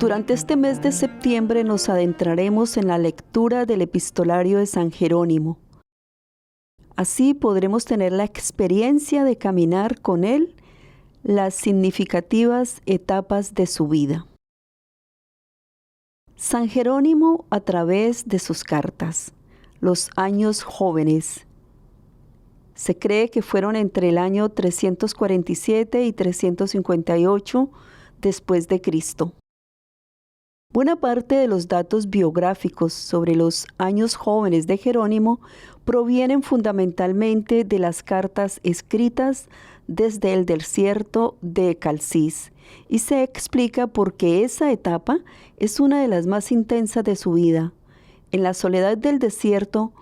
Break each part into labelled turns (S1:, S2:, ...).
S1: Durante este mes de septiembre nos adentraremos en la lectura del epistolario de San Jerónimo. Así podremos tener la experiencia de caminar con él las significativas etapas de su vida. San Jerónimo a través de sus cartas, los años jóvenes. Se cree que fueron entre el año 347 y 358 después de Cristo. Buena parte de los datos biográficos sobre los años jóvenes de Jerónimo provienen fundamentalmente de las cartas escritas desde el desierto de Calcis, y se explica por qué esa etapa es una de las más intensas de su vida. En la soledad del desierto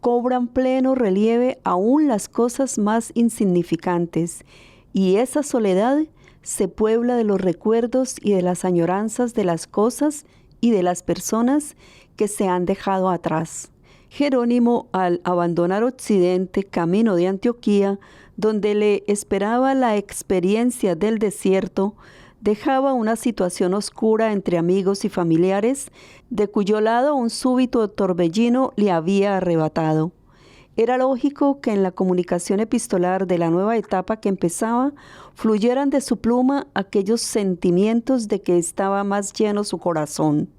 S1: cobran pleno relieve aún las cosas más insignificantes, y esa soledad se puebla de los recuerdos y de las añoranzas de las cosas y de las personas que se han dejado atrás. Jerónimo, al abandonar Occidente, camino de Antioquía, donde le esperaba la experiencia del desierto, dejaba una situación oscura entre amigos y familiares, de cuyo lado un súbito torbellino le había arrebatado. Era lógico que en la comunicación epistolar de la nueva etapa que empezaba, fluyeran de su pluma aquellos sentimientos de que estaba más lleno su corazón.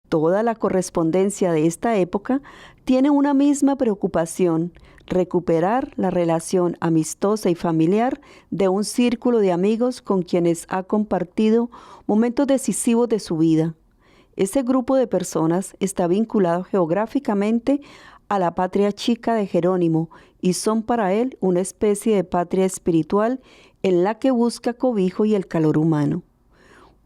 S1: Toda la correspondencia de esta época tiene una misma preocupación: recuperar la relación amistosa y familiar de un círculo de amigos con quienes ha compartido momentos decisivos de su vida. Ese grupo de personas está vinculado geográficamente a la patria chica de Jerónimo y son para él una especie de patria espiritual en la que busca cobijo y el calor humano.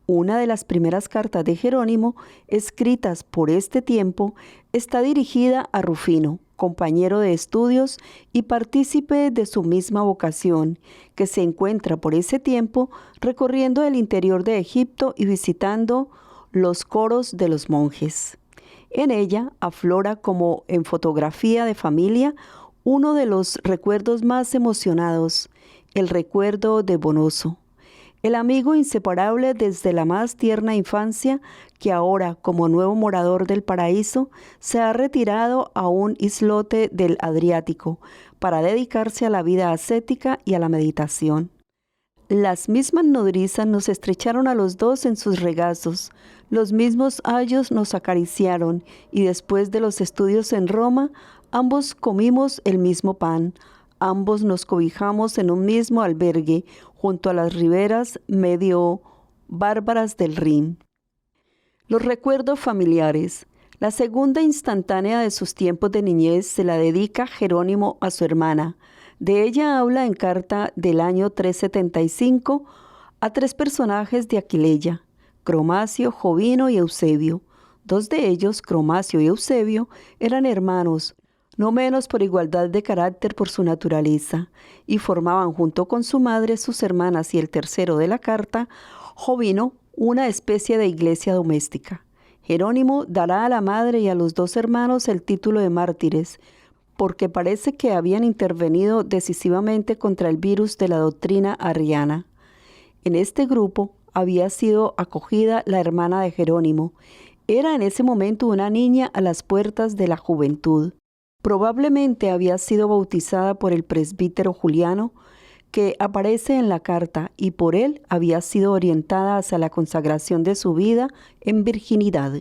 S1: Una de las primeras cartas de Jerónimo, escritas por este tiempo, está dirigida a Rufino, compañero de estudios y partícipe de su misma vocación, que se encuentra por ese tiempo recorriendo el interior de Egipto y visitando los coros de los monjes. En ella aflora, como en fotografía de familia, uno de los recuerdos más emocionados, el recuerdo de Bonoso, el amigo inseparable desde la más tierna infancia, que ahora, como nuevo morador del paraíso, se ha retirado a un islote del Adriático para dedicarse a la vida ascética y a la meditación. Las mismas nodrizas nos estrecharon a los dos en sus regazos, los mismos ayos nos acariciaron, y después de los estudios en Roma, ambos comimos el mismo pan, ambos nos cobijamos en un mismo albergue, junto a las riberas medio bárbaras del Rin. Los recuerdos familiares. La segunda instantánea de sus tiempos de niñez se la dedica Jerónimo a su hermana. De ella habla en carta del año 375 a tres personajes de Aquileia: Cromacio, Jovino y Eusebio. Dos de ellos, Cromacio y Eusebio, eran hermanos, no menos por igualdad de carácter por su naturaleza, y formaban junto con su madre, sus hermanas y el tercero de la carta, Jovino, una especie de iglesia doméstica. Jerónimo dará a la madre y a los dos hermanos el título de mártires, porque parece que habían intervenido decisivamente contra el virus de la doctrina arriana. En este grupo había sido acogida la hermana de Jerónimo. Era en ese momento una niña a las puertas de la juventud. Probablemente había sido bautizada por el presbítero Juliano, que aparece en la carta, y por él había sido orientada hacia la consagración de su vida en virginidad.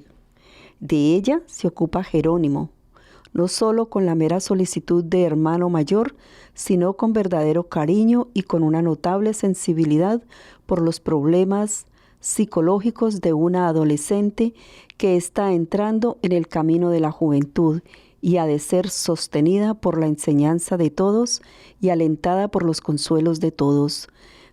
S1: De ella se ocupa Jerónimo, no solo con la mera solicitud de hermano mayor, sino con verdadero cariño y con una notable sensibilidad por los problemas psicológicos de una adolescente que está entrando en el camino de la juventud y ha de ser sostenida por la enseñanza de todos y alentada por los consuelos de todos,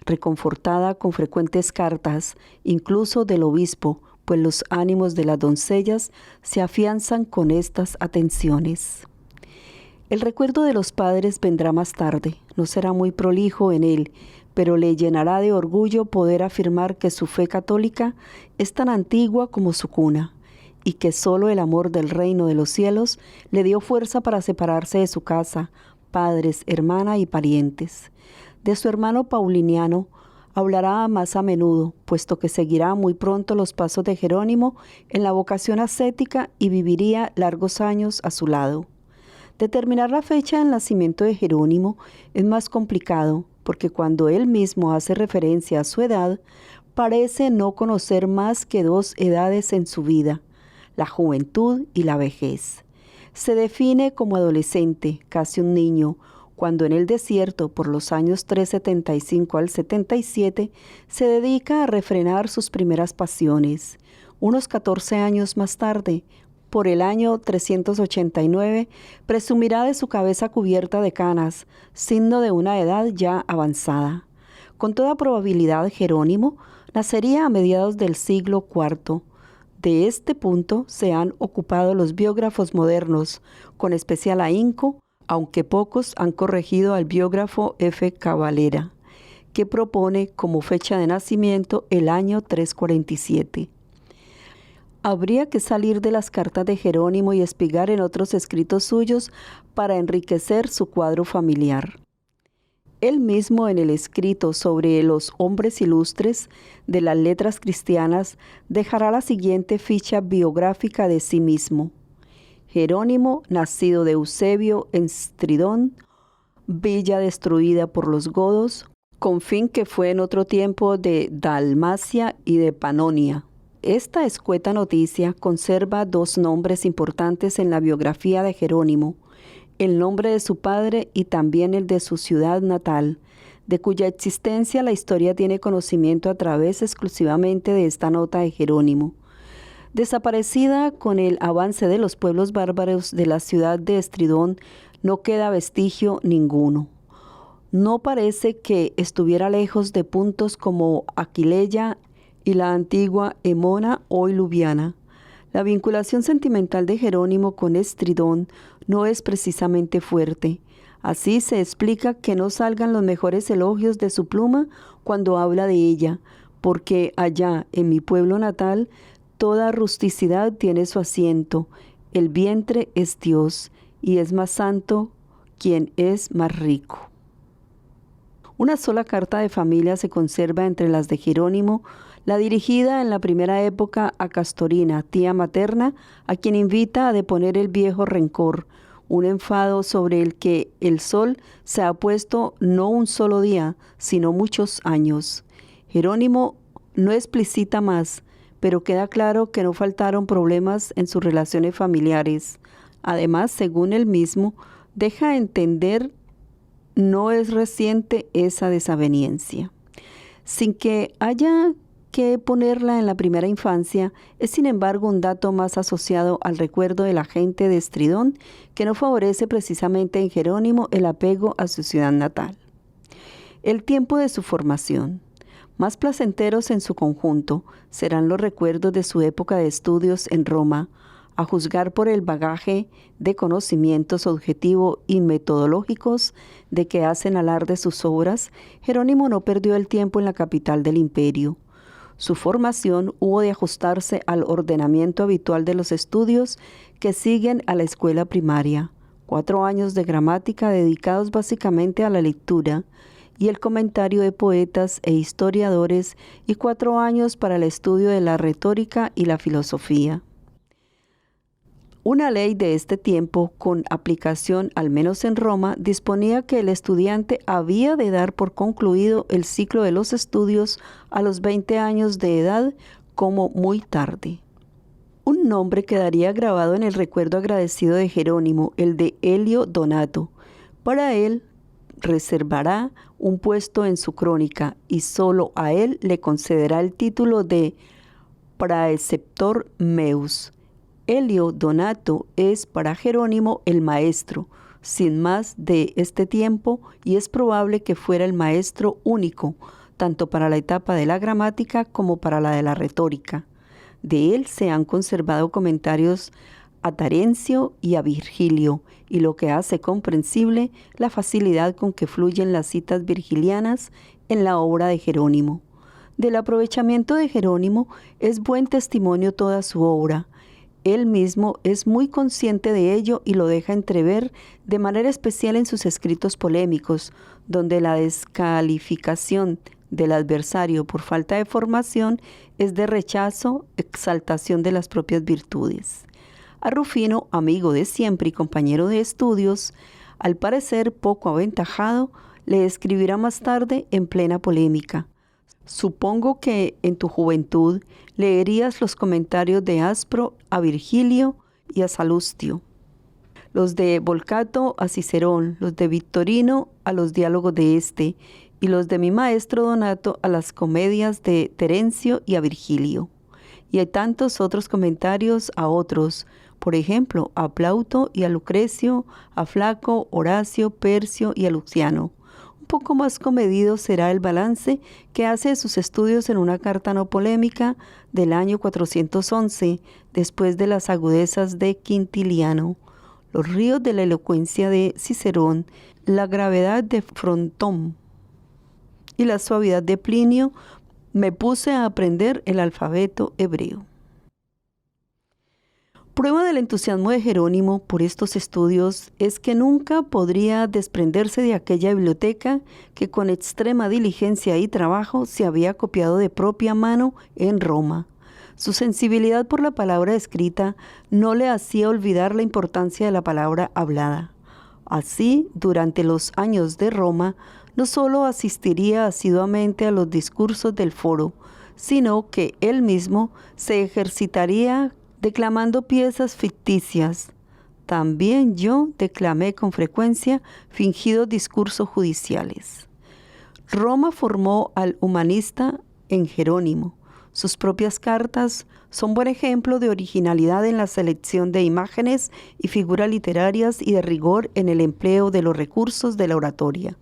S1: reconfortada con frecuentes cartas, incluso del obispo, pues los ánimos de las doncellas se afianzan con estas atenciones. El recuerdo de los padres vendrá más tarde, no será muy prolijo en él, pero le llenará de orgullo poder afirmar que su fe católica es tan antigua como su cuna, y que solo el amor del reino de los cielos le dio fuerza para separarse de su casa, padres, hermana y parientes. De su hermano Pauliniano hablará más a menudo, puesto que seguirá muy pronto los pasos de Jerónimo en la vocación ascética y viviría largos años a su lado. Determinar la fecha del nacimiento de Jerónimo es más complicado, porque cuando él mismo hace referencia a su edad, parece no conocer más que dos edades en su vida, la juventud y la vejez. Se define como adolescente, casi un niño, cuando en el desierto, por los años 375 al 77, se dedica a refrenar sus primeras pasiones. Unos 14 años más tarde, por el año 389, presumirá de su cabeza cubierta de canas, signo de una edad ya avanzada. Con toda probabilidad, Jerónimo nacería a mediados del siglo IV. De este punto se han ocupado los biógrafos modernos, con especial ahínco, aunque pocos han corregido al biógrafo F. Cavalera, que propone como fecha de nacimiento el año 347. Habría que salir de las cartas de Jerónimo y espigar en otros escritos suyos para enriquecer su cuadro familiar. Él mismo, en el escrito sobre los hombres ilustres de las letras cristianas, dejará la siguiente ficha biográfica de sí mismo. Jerónimo, nacido de Eusebio en Stridón, villa destruida por los godos, confín que fue en otro tiempo de Dalmacia y de Panonia. Esta escueta noticia conserva dos nombres importantes en la biografía de Jerónimo, el nombre de su padre y también el de su ciudad natal, de cuya existencia la historia tiene conocimiento a través exclusivamente de esta nota de Jerónimo. Desaparecida con el avance de los pueblos bárbaros de la ciudad de Estridón, no queda vestigio ninguno. No parece que estuviera lejos de puntos como Aquileia y la antigua Emona, hoy Lubiana. La vinculación sentimental de Jerónimo con Estridón no es precisamente fuerte. Así se explica que no salgan los mejores elogios de su pluma cuando habla de ella, porque allá, en mi pueblo natal, toda rusticidad tiene su asiento, el vientre es Dios, y es más santo quien es más rico. Una sola carta de familia se conserva entre las de Jerónimo, la dirigida en la primera época a Castorina, tía materna, a quien invita a deponer el viejo rencor, un enfado sobre el que el sol se ha puesto no un solo día, sino muchos años. Jerónimo no explicita más, pero queda claro que no faltaron problemas en sus relaciones familiares. Además, según él mismo, deja entender no es reciente esa desaveniencia. Sin que haya que ponerla en la primera infancia, es sin embargo un dato más asociado al recuerdo de la gente de Estridón, que no favorece precisamente en Jerónimo el apego a su ciudad natal. El tiempo de su formación. Más placenteros en su conjunto serán los recuerdos de su época de estudios en Roma, a juzgar por el bagaje de conocimientos objetivos y metodológicos de que hacen alarde sus obras. Jerónimo no perdió el tiempo en la capital del imperio. Su formación hubo de ajustarse al ordenamiento habitual de los estudios que siguen a la escuela primaria, 4 años de gramática dedicados básicamente a la lectura y el comentario de poetas e historiadores, y 4 años para el estudio de la retórica y la filosofía. Una ley de este tiempo, con aplicación al menos en Roma, disponía que el estudiante había de dar por concluido el ciclo de los estudios a los 20 años de edad, como muy tarde. Un nombre quedaría grabado en el recuerdo agradecido de Jerónimo, el de Elio Donato. Para él reservará un puesto en su crónica, y solo a él le concederá el título de praeceptor meus. Elio Donato es para Jerónimo el maestro, sin más de este tiempo, y es probable que fuera el maestro único, tanto para la etapa de la gramática como para la de la retórica. De él se han conservado comentarios a Terencio y a Virgilio, y lo que hace comprensible la facilidad con que fluyen las citas virgilianas en la obra de Jerónimo. Del aprovechamiento de Jerónimo es buen testimonio toda su obra. Él mismo es muy consciente de ello y lo deja entrever de manera especial en sus escritos polémicos, donde la descalificación del adversario por falta de formación es de rechazo, exaltación de las propias virtudes. A Rufino, amigo de siempre y compañero de estudios, al parecer poco aventajado, le escribirá más tarde en plena polémica: supongo que en tu juventud leerías los comentarios de Aspro a Virgilio y a Salustio, los de Volcato a Cicerón, los de Victorino a los diálogos de este, y los de mi maestro Donato a las comedias de Terencio y a Virgilio. Y hay tantos otros comentarios a otros, por ejemplo, a Plauto y a Lucrecio, a Flaco, Horacio, Percio y a Luciano. Un poco más comedido será el balance que hace de sus estudios en una carta no polémica del año 411, después de las agudezas de Quintiliano, los ríos de la elocuencia de Cicerón, la gravedad de Frontón y la suavidad de Plinio. Me puse a aprender el alfabeto hebreo. Prueba del entusiasmo de Jerónimo por estos estudios es que nunca podría desprenderse de aquella biblioteca que con extrema diligencia y trabajo se había copiado de propia mano en Roma. Su sensibilidad por la palabra escrita no le hacía olvidar la importancia de la palabra hablada. Así, durante los años de Roma, no solo asistiría asiduamente a los discursos del foro, sino que él mismo se ejercitaría declamando piezas ficticias. También yo declamé con frecuencia fingidos discursos judiciales. Roma formó al humanista en Jerónimo. Sus propias cartas son buen ejemplo de originalidad en la selección de imágenes y figuras literarias y de rigor en el empleo de los recursos de la oratoria.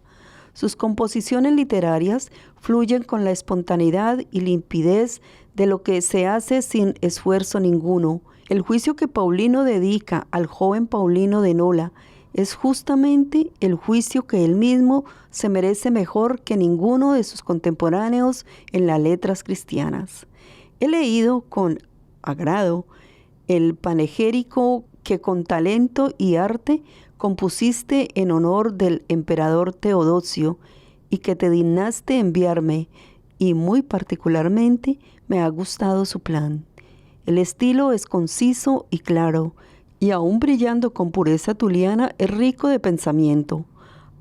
S1: Sus composiciones literarias fluyen con la espontaneidad y limpidez de lo que se hace sin esfuerzo ninguno. El juicio que Paulino dedica al joven Paulino de Nola es justamente el juicio que él mismo se merece mejor que ninguno de sus contemporáneos en las letras cristianas. He leído con agrado el panegírico que con talento y arte compusiste en honor del emperador Teodosio y que te dignaste enviarme, y muy particularmente me ha gustado su plan. El estilo es conciso y claro, y aún brillando con pureza tuliana, es rico de pensamiento.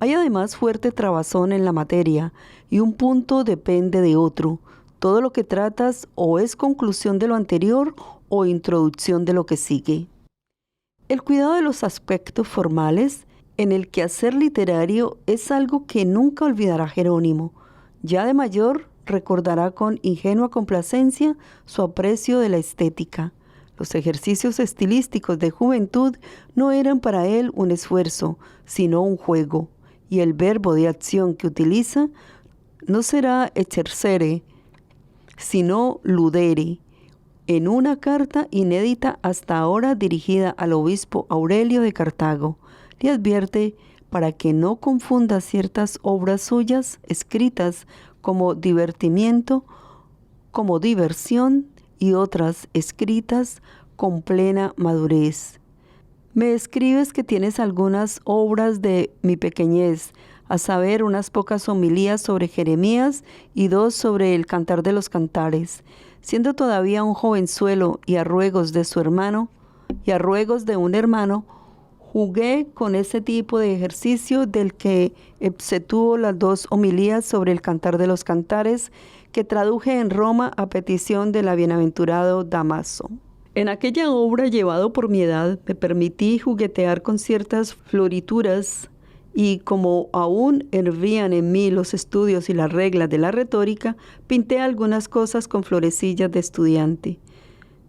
S1: Hay además fuerte trabazón en la materia, y un punto depende de otro. Todo lo que tratas o es conclusión de lo anterior o introducción de lo que sigue. El cuidado de los aspectos formales en el quehacer literario es algo que nunca olvidará Jerónimo. Ya de mayor, recordará con ingenua complacencia su aprecio de la estética. Los ejercicios estilísticos de juventud no eran para él un esfuerzo, sino un juego, y el verbo de acción que utiliza no será exercere, sino ludere, en una carta inédita hasta ahora dirigida al obispo Aurelio de Cartago. Le advierte para que no confunda ciertas obras suyas escritas como divertimiento, como diversión, y otras escritas con plena madurez. Me escribes que tienes algunas obras de mi pequeñez, a saber, unas pocas homilías sobre Jeremías y 2 sobre el Cantar de los Cantares. Siendo todavía un jovenzuelo y a ruegos de su hermano, y a ruegos de un hermano, jugué con ese tipo de ejercicio del que exceptúo las 2 homilías sobre el Cantar de los Cantares que traduje en Roma a petición del bienaventurado Damaso. En aquella obra, llevado por mi edad, me permití juguetear con ciertas florituras y como aún hervían en mí los estudios y las reglas de la retórica, pinté algunas cosas con florecillas de estudiante.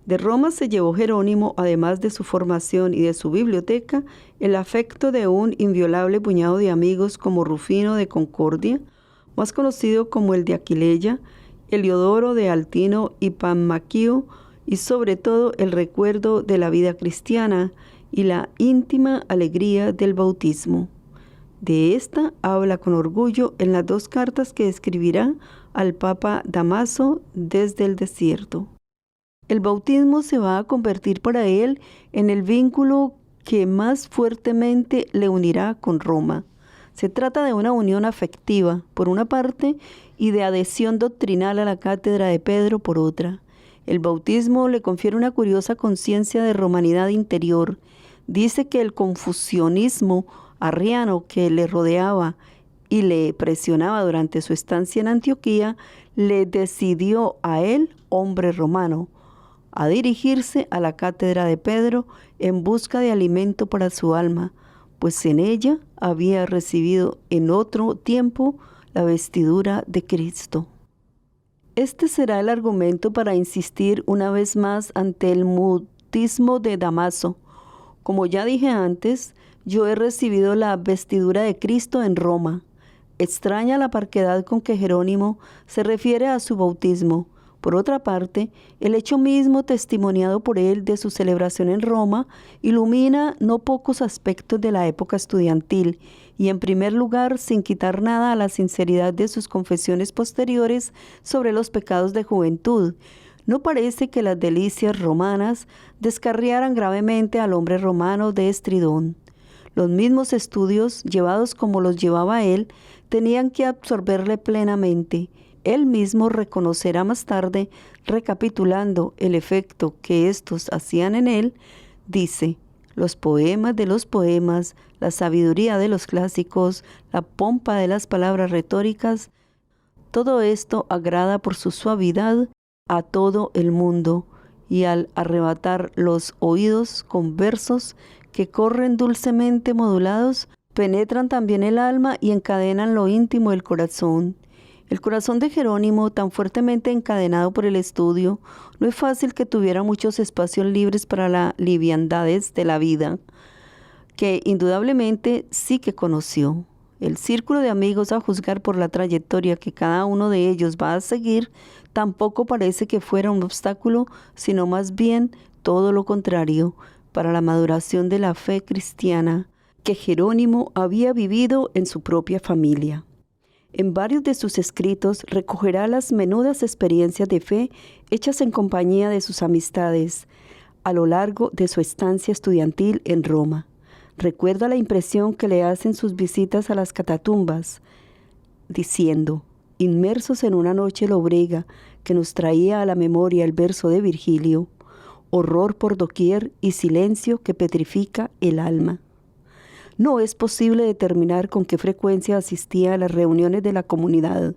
S1: De Roma se llevó Jerónimo, además de su formación y de su biblioteca, el afecto de un inviolable puñado de amigos como Rufino de Concordia, más conocido como el de Aquileia, Heliodoro de Altino y Panmaquio, y sobre todo el recuerdo de la vida cristiana y la íntima alegría del bautismo. De esta habla con orgullo en las 2 cartas que escribirá al Papa Damaso desde el desierto. El bautismo se va a convertir para él en el vínculo que más fuertemente le unirá con Roma. Se trata de una unión afectiva, por una parte, y de adhesión doctrinal a la cátedra de Pedro por otra. El bautismo le confiere una curiosa conciencia de romanidad interior. Dice que el confucianismo arriano que le rodeaba y le presionaba durante su estancia en Antioquía, le decidió a él, hombre romano, a dirigirse a la cátedra de Pedro en busca de alimento para su alma, pues en ella había recibido en otro tiempo la vestidura de Cristo. Este será el argumento para insistir una vez más ante el mutismo de Damaso. Como ya dije antes, yo he recibido la vestidura de Cristo en Roma. Extraña la parquedad con que Jerónimo se refiere a su bautismo. Por otra parte, el hecho mismo testimoniado por él de su celebración en Roma ilumina no pocos aspectos de la época estudiantil y, en primer lugar, sin quitar nada a la sinceridad de sus confesiones posteriores sobre los pecados de juventud, no parece que las delicias romanas descarriaran gravemente al hombre romano de Estridón. Los mismos estudios, llevados como los llevaba él, tenían que absorberle plenamente. Él mismo reconocerá más tarde, recapitulando el efecto que estos hacían en él, dice: los poemas de los poemas, la sabiduría de los clásicos, la pompa de las palabras retóricas, todo esto agrada por su suavidad a todo el mundo, y al arrebatar los oídos con versos que corren dulcemente modulados, penetran también el alma y encadenan lo íntimo del corazón. El corazón de Jerónimo, tan fuertemente encadenado por el estudio, no es fácil que tuviera muchos espacios libres para las liviandades de la vida, que indudablemente sí que conoció. El círculo de amigos, a juzgar por la trayectoria que cada uno de ellos va a seguir, tampoco parece que fuera un obstáculo, sino más bien todo lo contrario, para la maduración de la fe cristiana que Jerónimo había vivido en su propia familia. En varios de sus escritos recogerá las menudas experiencias de fe hechas en compañía de sus amistades a lo largo de su estancia estudiantil en Roma. Recuerda la impresión que le hacen sus visitas a las catatumbas, diciendo: inmersos en una noche lóbrega que nos traía a la memoria el verso de Virgilio, horror por doquier y silencio que petrifica el alma. No es posible determinar con qué frecuencia asistía a las reuniones de la comunidad,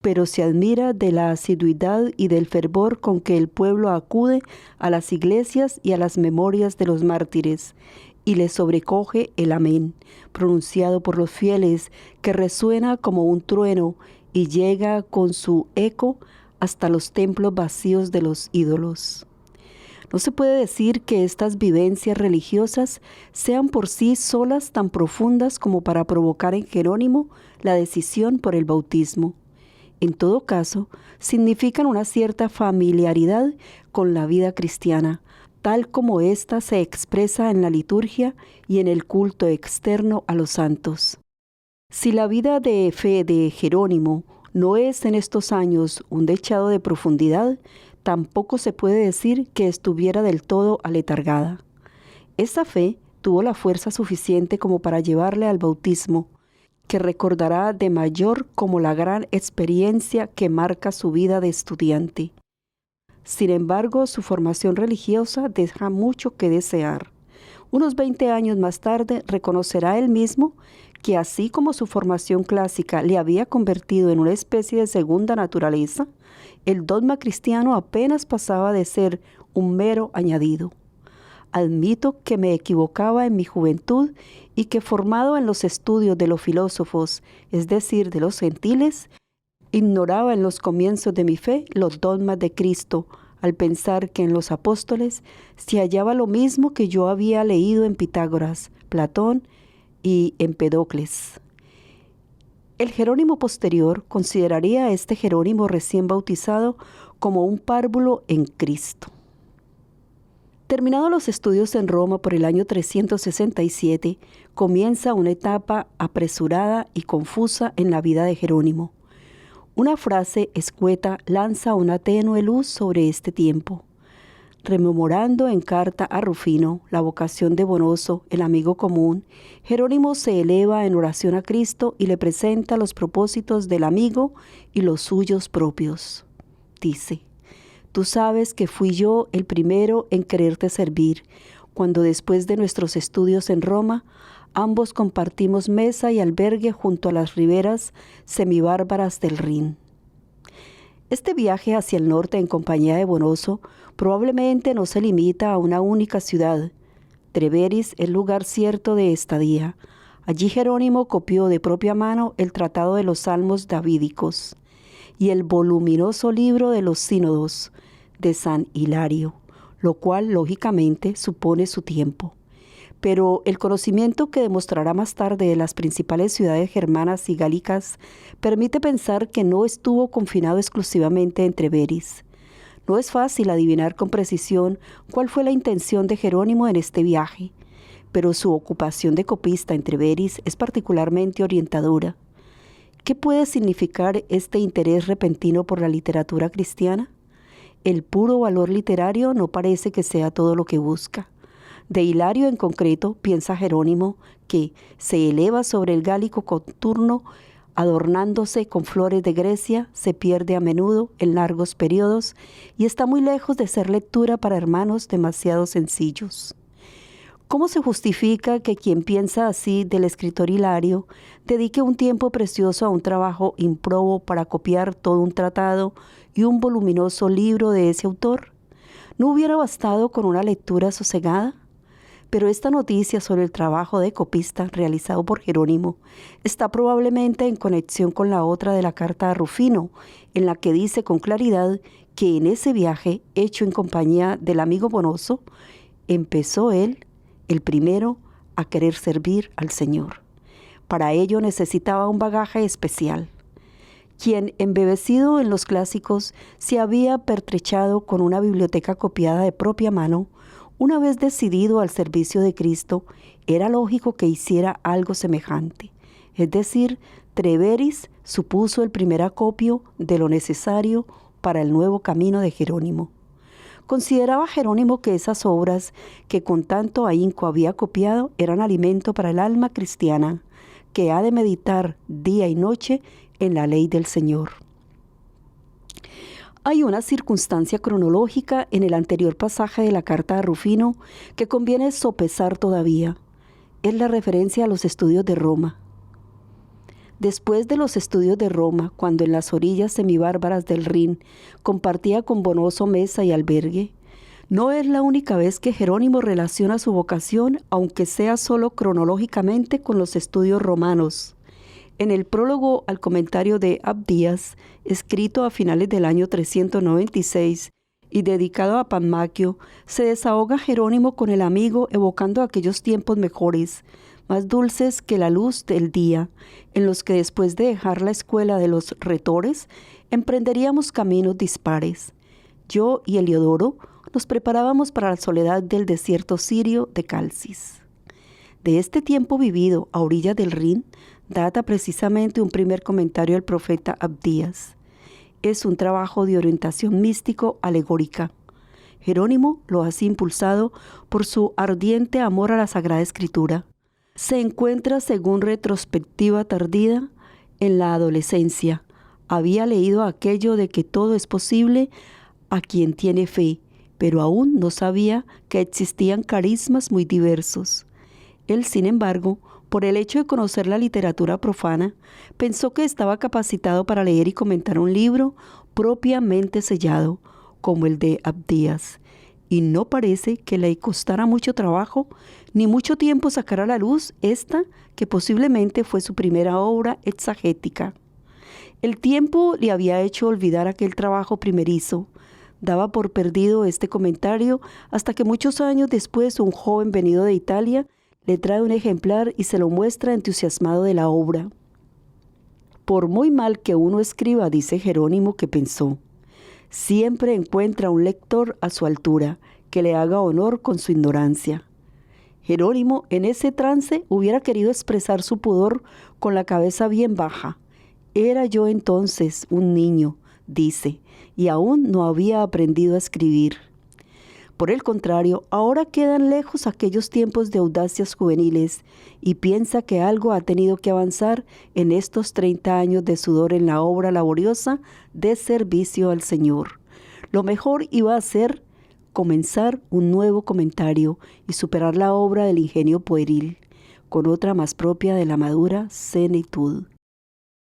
S1: pero se admira de la asiduidad y del fervor con que el pueblo acude a las iglesias y a las memorias de los mártires, y le sobrecoge el amén, pronunciado por los fieles, que resuena como un trueno y llega con su eco hasta los templos vacíos de los ídolos. No se puede decir que estas vivencias religiosas sean por sí solas tan profundas como para provocar en Jerónimo la decisión por el bautismo. En todo caso, significan una cierta familiaridad con la vida cristiana, tal como ésta se expresa en la liturgia y en el culto externo a los santos. Si la vida de fe de Jerónimo no es en estos años un dechado de profundidad, tampoco se puede decir que estuviera del todo aletargada. Esa fe tuvo la fuerza suficiente como para llevarle al bautismo, que recordará de mayor como la gran experiencia que marca su vida de estudiante. Sin embargo, su formación religiosa deja mucho que desear. Unos 20 años más tarde reconocerá él mismo que así como su formación clásica le había convertido en una especie de segunda naturaleza, el dogma cristiano apenas pasaba de ser un mero añadido. Admito que me equivocaba en mi juventud y que, formado en los estudios de los filósofos, es decir, de los gentiles, ignoraba en los comienzos de mi fe los dogmas de Cristo, al pensar que en los apóstoles se hallaba lo mismo que yo había leído en Pitágoras, Platón y Empedocles. El Jerónimo posterior consideraría a este Jerónimo recién bautizado como un párvulo en Cristo. Terminados los estudios en Roma por el año 367, comienza una etapa apresurada y confusa en la vida de Jerónimo. Una frase escueta lanza una tenue luz sobre este tiempo. Rememorando en carta a Rufino la vocación de Bonoso, el amigo común, Jerónimo se eleva en oración a Cristo y le presenta los propósitos del amigo y los suyos propios. Dice: Tú sabes que fui yo el primero en quererte servir, cuando después de nuestros estudios en Roma, ambos compartimos mesa y albergue junto a las riberas semibárbaras del Rin. Este viaje hacia el norte en compañía de Bonoso probablemente no se limita a una única ciudad. Treveris es lugar cierto de estadía. Allí Jerónimo copió de propia mano el Tratado de los Salmos Davídicos y el voluminoso libro de los Sínodos de San Hilario, lo cual lógicamente supone su tiempo. Pero el conocimiento que demostrará más tarde de las principales ciudades germanas y gálicas permite pensar que no estuvo confinado exclusivamente en Treveris. No es fácil adivinar con precisión cuál fue la intención de Jerónimo en este viaje, pero su ocupación de copista en Treveris es particularmente orientadora. ¿Qué puede significar este interés repentino por la literatura cristiana? El puro valor literario no parece que sea todo lo que busca. De Hilario en concreto, piensa Jerónimo, que se eleva sobre el gálico conturno, adornándose con flores de Grecia, se pierde a menudo en largos periodos y está muy lejos de ser lectura para hermanos demasiado sencillos. ¿Cómo se justifica que quien piensa así del escritor Hilario dedique un tiempo precioso a un trabajo improbo para copiar todo un tratado y un voluminoso libro de ese autor? ¿No hubiera bastado con una lectura sosegada? Pero esta noticia sobre el trabajo de copista realizado por Jerónimo está probablemente en conexión con la otra de la carta a Rufino, en la que dice con claridad que en ese viaje, hecho en compañía del amigo Bonoso, empezó él, el primero, a querer servir al Señor. Para ello necesitaba un bagaje especial. Quien, embebecido en los clásicos, se había pertrechado con una biblioteca copiada de propia mano, una vez decidido al servicio de Cristo, era lógico que hiciera algo semejante. Es decir, Treveris supuso el primer acopio de lo necesario para el nuevo camino de Jerónimo. Consideraba Jerónimo que esas obras que con tanto ahínco había copiado eran alimento para el alma cristiana, que ha de meditar día y noche en la ley del Señor. Hay una circunstancia cronológica en el anterior pasaje de la carta a Rufino que conviene sopesar todavía. Es la referencia a los estudios de Roma. Después de los estudios de Roma, cuando en las orillas semibárbaras del Rin compartía con Bonoso mesa y albergue, no es la única vez que Jerónimo relaciona su vocación, aunque sea solo cronológicamente, con los estudios romanos. En el prólogo al comentario de Abdías, escrito a finales del año 396 y dedicado a Panmaquio, se desahoga Jerónimo con el amigo evocando aquellos tiempos mejores, más dulces que la luz del día, en los que después de dejar la escuela de los retores, emprenderíamos caminos dispares. Yo y Heliodoro nos preparábamos para la soledad del desierto sirio de Calcis. De este tiempo vivido a orillas del Rin, data precisamente un primer comentario del profeta Abdías. Es un trabajo de orientación místico-alegórica. Jerónimo lo hace impulsado por su ardiente amor a la Sagrada Escritura. Se encuentra, según retrospectiva tardía, en la adolescencia. Había leído aquello de que todo es posible a quien tiene fe, pero aún no sabía que existían carismas muy diversos. Él, sin embargo, por el hecho de conocer la literatura profana, pensó que estaba capacitado para leer y comentar un libro propiamente sellado, como el de Abdías, y no parece que le costara mucho trabajo ni mucho tiempo sacar a la luz esta que posiblemente fue su primera obra exegética. El tiempo le había hecho olvidar aquel trabajo primerizo. Daba por perdido este comentario hasta que muchos años después un joven venido de Italia le trae un ejemplar y se lo muestra entusiasmado de la obra. Por muy mal que uno escriba, dice Jerónimo, que pensó, siempre encuentra un lector a su altura que le haga honor con su ignorancia. Jerónimo, en ese trance, hubiera querido expresar su pudor con la cabeza bien baja. Era yo entonces un niño, dice, y aún no había aprendido a escribir. Por el contrario, ahora quedan lejos aquellos tiempos de audacias juveniles y piensa que algo ha tenido que avanzar en estos 30 años de sudor en la obra laboriosa de servicio al Señor. Lo mejor iba a ser comenzar un nuevo comentario y superar la obra del ingenio pueril, con otra más propia de la madura senitud.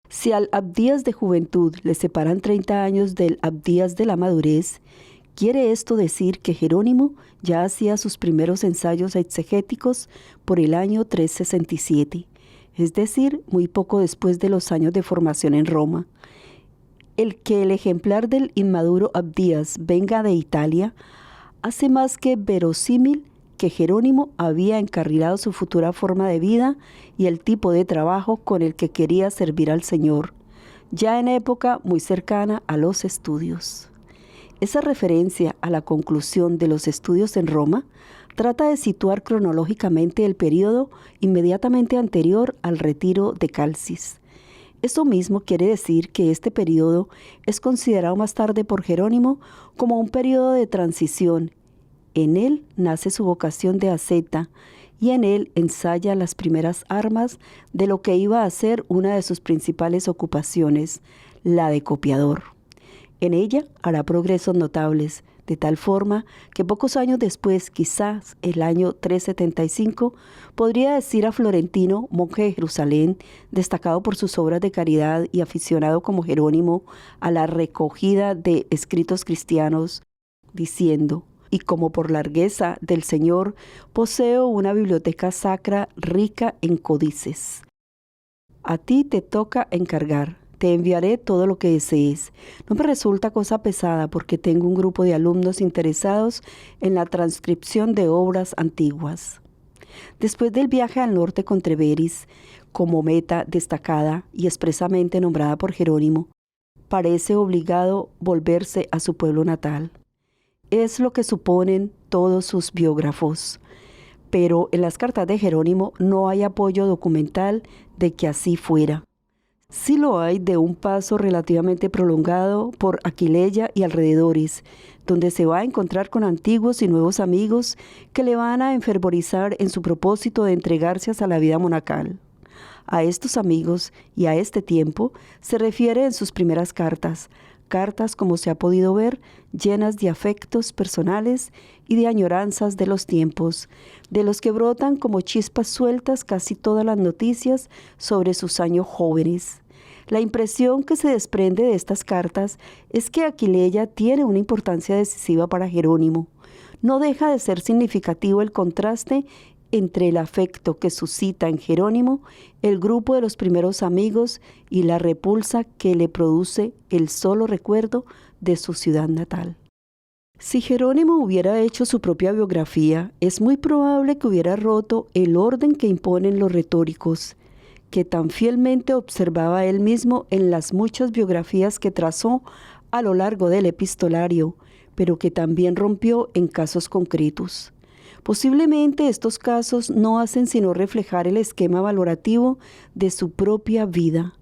S1: Si al Abdías de juventud le separan 30 años del Abdías de la madurez, quiere esto decir que Jerónimo ya hacía sus primeros ensayos exegéticos por el año 367, es decir, muy poco después de los años de formación en Roma. El que el ejemplar del inmaduro Abdías venga de Italia hace más que verosímil que Jerónimo había encarrilado su futura forma de vida y el tipo de trabajo con el que quería servir al Señor, ya en época muy cercana a los estudios. Esa referencia a la conclusión de los estudios en Roma trata de situar cronológicamente el periodo inmediatamente anterior al retiro de Calcis. Esto mismo quiere decir que este periodo es considerado más tarde por Jerónimo como un periodo de transición. En él nace su vocación de asceta y en él ensaya las primeras armas de lo que iba a ser una de sus principales ocupaciones, la de copiador. En ella hará progresos notables, de tal forma que pocos años después, quizás el año 375, podría decir a Florentino, monje de Jerusalén, destacado por sus obras de caridad y aficionado como Jerónimo a la recogida de escritos cristianos, diciendo: y como por largueza del Señor poseo una biblioteca sacra rica en códices. A ti te toca encargar. Te enviaré todo lo que desees. No me resulta cosa pesada porque tengo un grupo de alumnos interesados en la transcripción de obras antiguas. Después del viaje al norte con Treveris, como meta destacada y expresamente nombrada por Jerónimo, parece obligado volverse a su pueblo natal. Es lo que suponen todos sus biógrafos. Pero en las cartas de Jerónimo no hay apoyo documental de que así fuera. Sí lo hay de un paso relativamente prolongado por Aquileia y alrededores, donde se va a encontrar con antiguos y nuevos amigos que le van a enfervorizar en su propósito de entregarse a la vida monacal. A estos amigos y a este tiempo se refiere en sus primeras cartas, como se ha podido ver, llenas de afectos personales y de añoranzas de los tiempos, de los que brotan como chispas sueltas casi todas las noticias sobre sus años jóvenes. La impresión que se desprende de estas cartas es que Aquileia tiene una importancia decisiva para Jerónimo. No deja de ser significativo el contraste entre el afecto que suscita en Jerónimo el grupo de los primeros amigos y la repulsa que le produce el solo recuerdo de su ciudad natal. Si Jerónimo hubiera hecho su propia biografía, es muy probable que hubiera roto el orden que imponen los retóricos, que tan fielmente observaba él mismo en las muchas biografías que trazó a lo largo del epistolario, pero que también rompió en casos concretos. Posiblemente estos casos no hacen sino reflejar el esquema valorativo de su propia vida.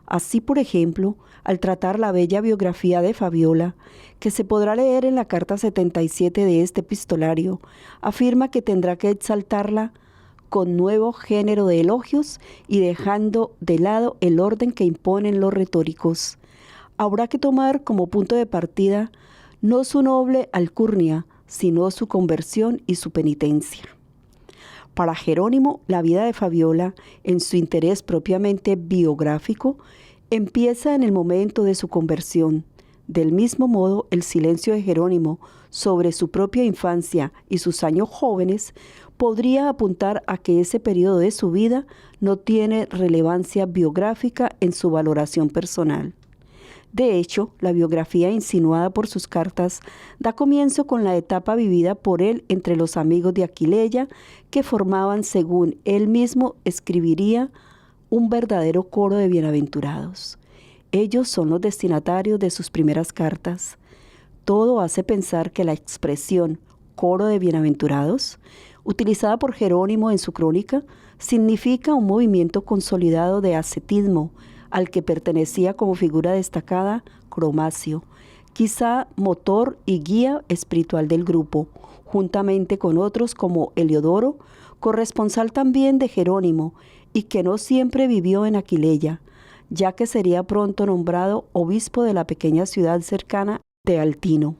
S1: Así, por ejemplo, al tratar la bella biografía de Fabiola, que se podrá leer en la carta 77 de este epistolario, afirma que tendrá que exaltarla con nuevo género de elogios y dejando de lado el orden que imponen los retóricos. Habrá que tomar como punto de partida no su noble alcurnia, sino su conversión y su penitencia. Para Jerónimo, la vida de Fabiola, en su interés propiamente biográfico, empieza en el momento de su conversión. Del mismo modo, el silencio de Jerónimo sobre su propia infancia y sus años jóvenes podría apuntar a que ese periodo de su vida no tiene relevancia biográfica en su valoración personal. De hecho, la biografía insinuada por sus cartas da comienzo con la etapa vivida por él entre los amigos de Aquileia, que formaban, según él mismo escribiría, un verdadero coro de bienaventurados. Ellos son los destinatarios de sus primeras cartas. Todo hace pensar que la expresión coro de bienaventurados, utilizada por Jerónimo en su crónica, significa un movimiento consolidado de ascetismo, al que pertenecía como figura destacada Cromacio, quizá motor y guía espiritual del grupo, juntamente con otros como Heliodoro, corresponsal también de Jerónimo, y que no siempre vivió en Aquileia, ya que sería pronto nombrado obispo de la pequeña ciudad cercana de Altino.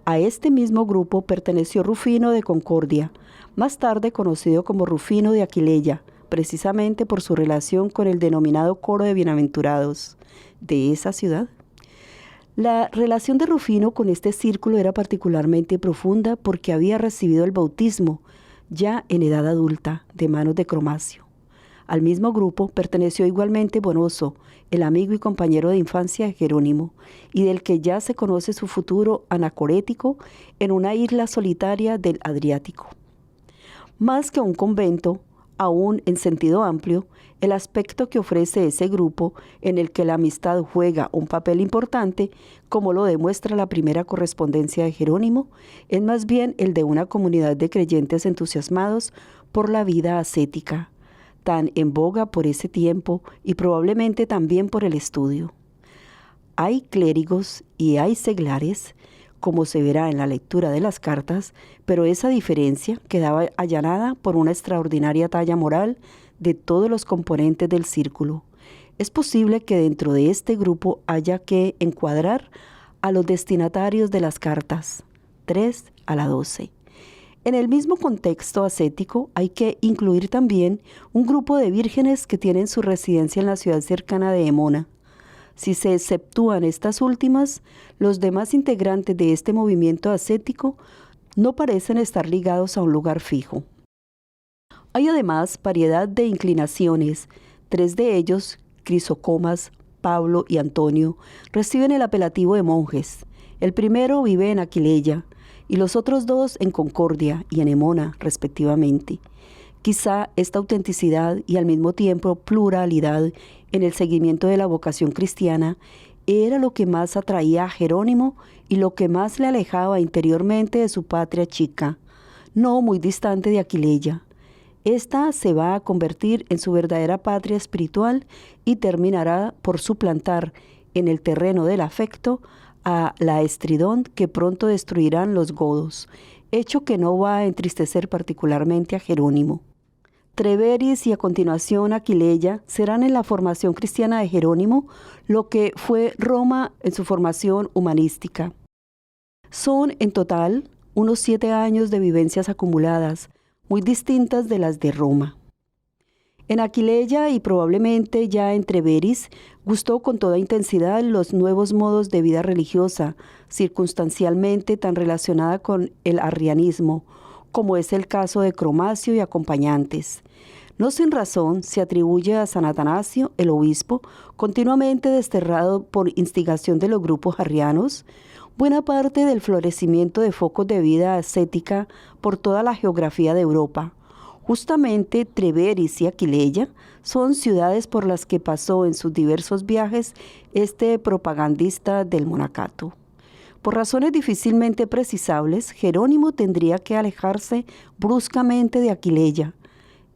S1: A este mismo grupo perteneció Rufino de Concordia, más tarde conocido como Rufino de Aquileia, precisamente por su relación con el denominado coro de bienaventurados de esa ciudad. La relación de Rufino con este círculo era particularmente profunda porque había recibido el bautismo, ya en edad adulta, de manos de Cromacio. Al mismo grupo perteneció igualmente Bonoso, el amigo y compañero de infancia de Jerónimo, y del que ya se conoce su futuro anacorético en una isla solitaria del Adriático. Más que un convento, aún en sentido amplio, el aspecto que ofrece ese grupo, en el que la amistad juega un papel importante, como lo demuestra la primera correspondencia de Jerónimo, es más bien el de una comunidad de creyentes entusiasmados por la vida ascética, tan en boga por ese tiempo y probablemente también por el estudio. Hay clérigos y hay seglares, como se verá en la lectura de las cartas, pero esa diferencia quedaba allanada por una extraordinaria talla moral de todos los componentes del círculo. Es posible que dentro de este grupo haya que encuadrar a los destinatarios de las cartas, 3 a la 12. En el mismo contexto ascético hay que incluir también un grupo de vírgenes que tienen su residencia en la ciudad cercana de Emona. Si se exceptúan estas últimas, los demás integrantes de este movimiento ascético no parecen estar ligados a un lugar fijo. Hay además variedad de inclinaciones. 3 de ellos, Crisocomas, Pablo y Antonio, reciben el apelativo de monjes. El primero vive en Aquileia y los otros 2 en Concordia y en Emona, respectivamente. Quizá esta autenticidad y al mismo tiempo pluralidad en el seguimiento de la vocación cristiana era lo que más atraía a Jerónimo y lo que más le alejaba interiormente de su patria chica, no muy distante de Aquileia. Esta se va a convertir en su verdadera patria espiritual y terminará por suplantar en el terreno del afecto a la Estridón que pronto destruirán los godos, hecho que no va a entristecer particularmente a Jerónimo. Treveris y a continuación Aquileia serán en la formación cristiana de Jerónimo lo que fue Roma en su formación humanística. Son en total unos 7 años de vivencias acumuladas, muy distintas de las de Roma. En Aquileia y probablemente ya en Treveris gustó con toda intensidad los nuevos modos de vida religiosa, circunstancialmente tan relacionada con el arrianismo, como es el caso de Cromacio y acompañantes. No sin razón se atribuye a San Atanasio, el obispo, continuamente desterrado por instigación de los grupos arrianos, buena parte del florecimiento de focos de vida ascética por toda la geografía de Europa. Justamente Treveris y Aquileia son ciudades por las que pasó en sus diversos viajes este propagandista del monacato. Por razones difícilmente precisables, Jerónimo tendría que alejarse bruscamente de Aquileia.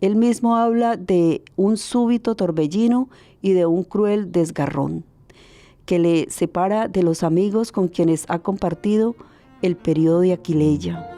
S1: Él mismo habla de un súbito torbellino y de un cruel desgarrón que le separa de los amigos con quienes ha compartido el periodo de Aquileia.